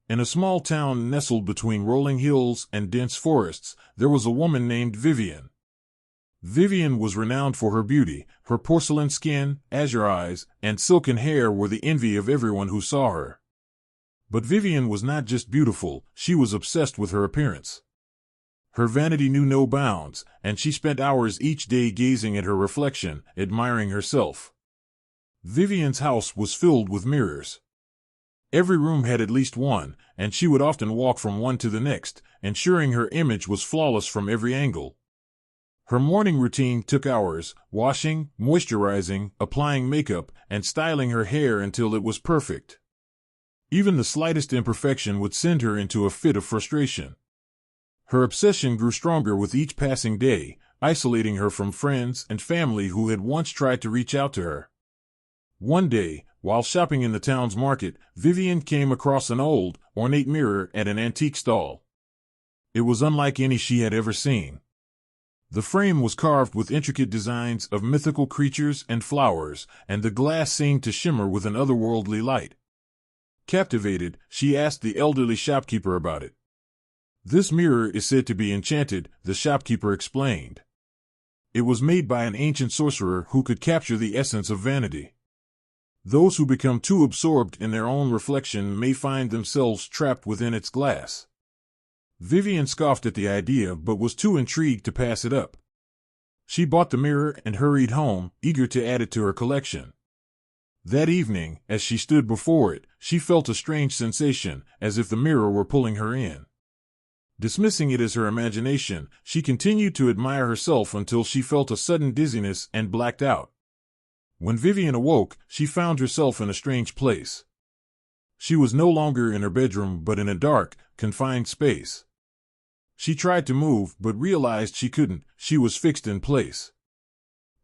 In a small town nestled between rolling hills and dense forests, there was a woman named Vivian. Vivian was renowned for her beauty. Her porcelain skin, azure eyes, and silken hair were the envy of everyone who saw her. But Vivian was not just beautiful, she was obsessed with her appearance. Her vanity knew no bounds, and she spent hours each day gazing at her reflection, admiring herself. Vivian's house was filled with mirrors. Every room had at least one, and she would often walk from one to the next, ensuring her image was flawless from every angle. Her morning routine took hours, washing, moisturizing, applying makeup, and styling her hair until it was perfect. Even the slightest imperfection would send her into a fit of frustration. Her obsession grew stronger with each passing day, isolating her from friends and family who had once tried to reach out to her. One day, while shopping in the town's market, Vivian came across an old, ornate mirror at an antique stall. It was unlike any she had ever seen. The frame was carved with intricate designs of mythical creatures and flowers, and the glass seemed to shimmer with an otherworldly light. Captivated, she asked the elderly shopkeeper about it. "This mirror is said to be enchanted," the shopkeeper explained. "It was made by an ancient sorcerer who could capture the essence of vanity. Those who become too absorbed in their own reflection may find themselves trapped within its glass." Vivian scoffed at the idea but was too intrigued to pass it up. She bought the mirror and hurried home, eager to add it to her collection. That evening, as she stood before it, she felt a strange sensation, as if the mirror were pulling her in. Dismissing it as her imagination, she continued to admire herself until she felt a sudden dizziness and blacked out. When Vivian awoke, she found herself in a strange place. She was no longer in her bedroom but in a dark, confined space. She tried to move but realized she couldn't. She was fixed in place.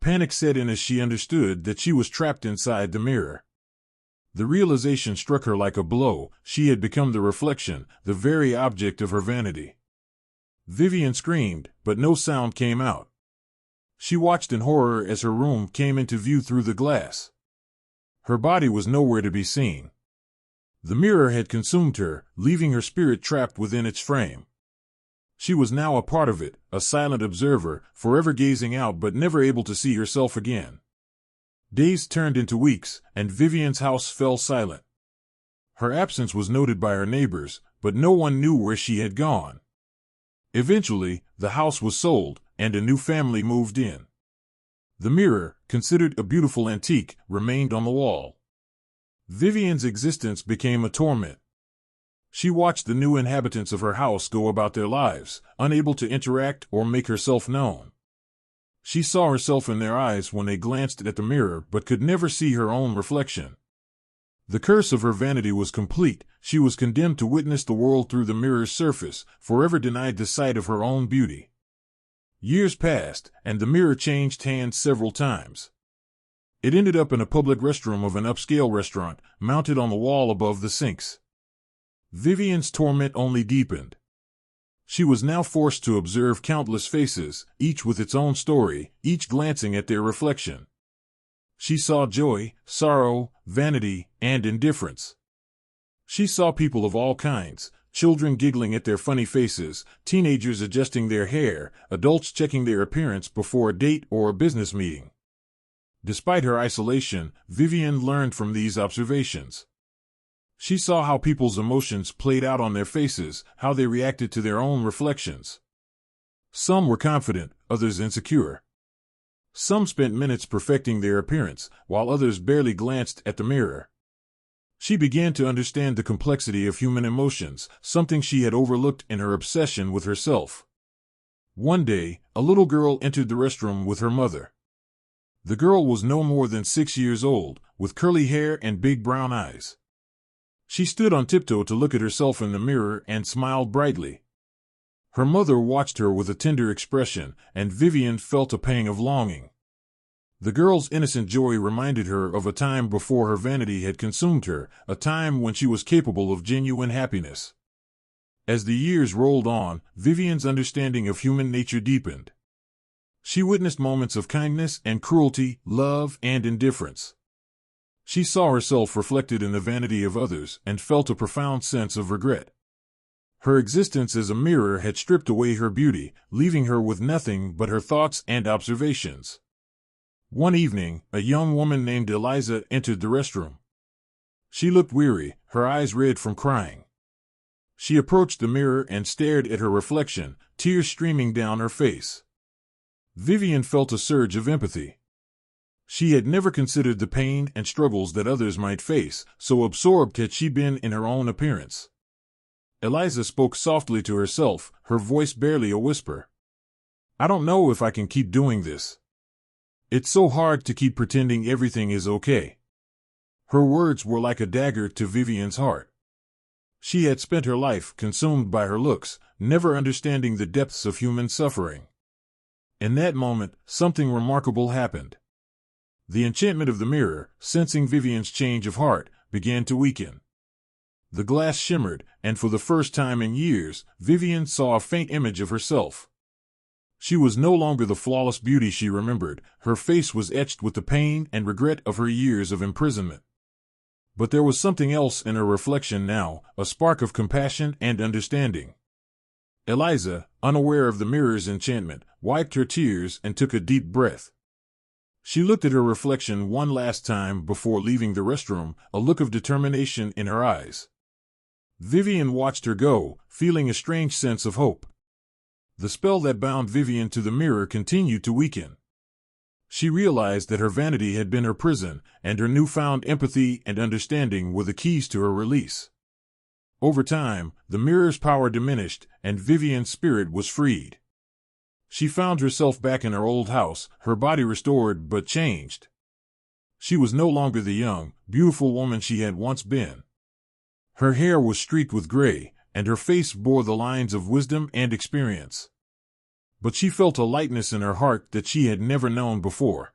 Panic set in as she understood that she was trapped inside the mirror. The realization struck her like a blow. She had become the reflection, the very object of her vanity. Vivian screamed, but no sound came out. She watched in horror as her room came into view through the glass. Her body was nowhere to be seen. The mirror had consumed her, leaving her spirit trapped within its frame. She was now a part of it, a silent observer, forever gazing out but never able to see herself again. Days turned into weeks, and Vivian's house fell silent. Her absence was noted by her neighbors, but no one knew where she had gone. Eventually, the house was sold, and a new family moved in. The mirror, considered a beautiful antique, remained on the wall. Vivian's existence became a torment. She watched the new inhabitants of her house go about their lives, unable to interact or make herself known. She saw herself in their eyes when they glanced at the mirror but could never see her own reflection. The curse of her vanity was complete. She was condemned to witness the world through the mirror's surface, forever denied the sight of her own beauty. Years passed, and the mirror changed hands several times. It ended up in a public restroom of an upscale restaurant, mounted on the wall above the sinks. Vivian's torment only deepened. She was now forced to observe countless faces, each with its own story, each glancing at their reflection. She saw joy, sorrow, vanity, and indifference. She saw people of all kinds, children giggling at their funny faces, teenagers adjusting their hair, adults checking their appearance before a date or a business meeting. Despite her isolation, Vivian learned from these observations. She saw how people's emotions played out on their faces, how they reacted to their own reflections. Some were confident, others insecure. Some spent minutes perfecting their appearance, while others barely glanced at the mirror. She began to understand the complexity of human emotions, something she had overlooked in her obsession with herself. One day, a little girl entered the restroom with her mother. The girl was no more than 6 years old, with curly hair and big brown eyes. She stood on tiptoe to look at herself in the mirror and smiled brightly. Her mother watched her with a tender expression, and Vivian felt a pang of longing. The girl's innocent joy reminded her of a time before her vanity had consumed her, a time when she was capable of genuine happiness. As the years rolled on, Vivian's understanding of human nature deepened. She witnessed moments of kindness and cruelty, love and indifference. She saw herself reflected in the vanity of others and felt a profound sense of regret. Her existence as a mirror had stripped away her beauty, leaving her with nothing but her thoughts and observations. One evening, a young woman named Eliza entered the restroom. She looked weary, her eyes red from crying. She approached the mirror and stared at her reflection, tears streaming down her face. Vivian felt a surge of empathy. She had never considered the pain and struggles that others might face, so absorbed had she been in her own appearance. Eliza spoke softly to herself, her voice barely a whisper. "I don't know if I can keep doing this. It's so hard to keep pretending everything is okay." Her words were like a dagger to Vivian's heart. She had spent her life consumed by her looks, never understanding the depths of human suffering. In that moment, something remarkable happened. The enchantment of the mirror, sensing Vivian's change of heart, began to weaken. The glass shimmered, and for the first time in years, Vivian saw a faint image of herself. She was no longer the flawless beauty she remembered, her face was etched with the pain and regret of her years of imprisonment. But there was something else in her reflection now, a spark of compassion and understanding. Eliza, unaware of the mirror's enchantment, wiped her tears and took a deep breath. She looked at her reflection one last time before leaving the restroom, a look of determination in her eyes. Vivian watched her go, feeling a strange sense of hope. The spell that bound Vivian to the mirror continued to weaken. She realized that her vanity had been her prison, and her newfound empathy and understanding were the keys to her release. Over time, the mirror's power diminished, and Vivian's spirit was freed. She found herself back in her old house, her body restored but changed. She was no longer the young, beautiful woman she had once been. Her hair was streaked with gray, and her face bore the lines of wisdom and experience. But she felt a lightness in her heart that she had never known before.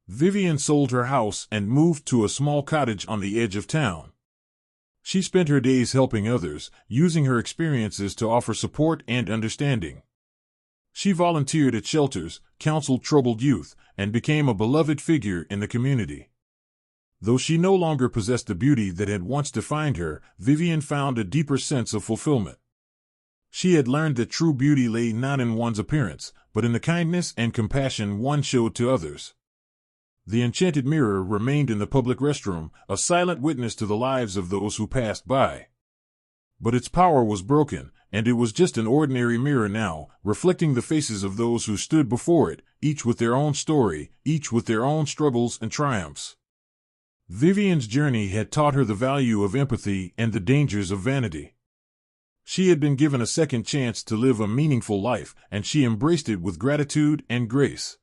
Vivian sold her house and moved to a small cottage on the edge of town. She spent her days helping others, using her experiences to offer support and understanding. She volunteered at shelters, counseled troubled youth, and became a beloved figure in the community. Though she no longer possessed the beauty that had once defined her, Vivian found a deeper sense of fulfillment. She had learned that true beauty lay not in one's appearance, but in the kindness and compassion one showed to others. The enchanted mirror remained in the public restroom, a silent witness to the lives of those who passed by. But its power was broken, and it was just an ordinary mirror now, reflecting the faces of those who stood before it, each with their own story, each with their own struggles and triumphs. Vivian's journey had taught her the value of empathy and the dangers of vanity. She had been given a second chance to live a meaningful life, and she embraced it with gratitude and grace.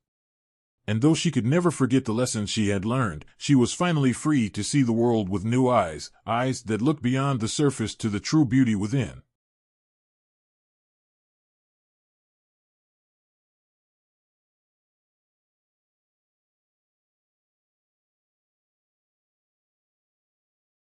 And though she could never forget the lessons she had learned, she was finally free to see the world with new eyes, eyes that looked beyond the surface to the true beauty within.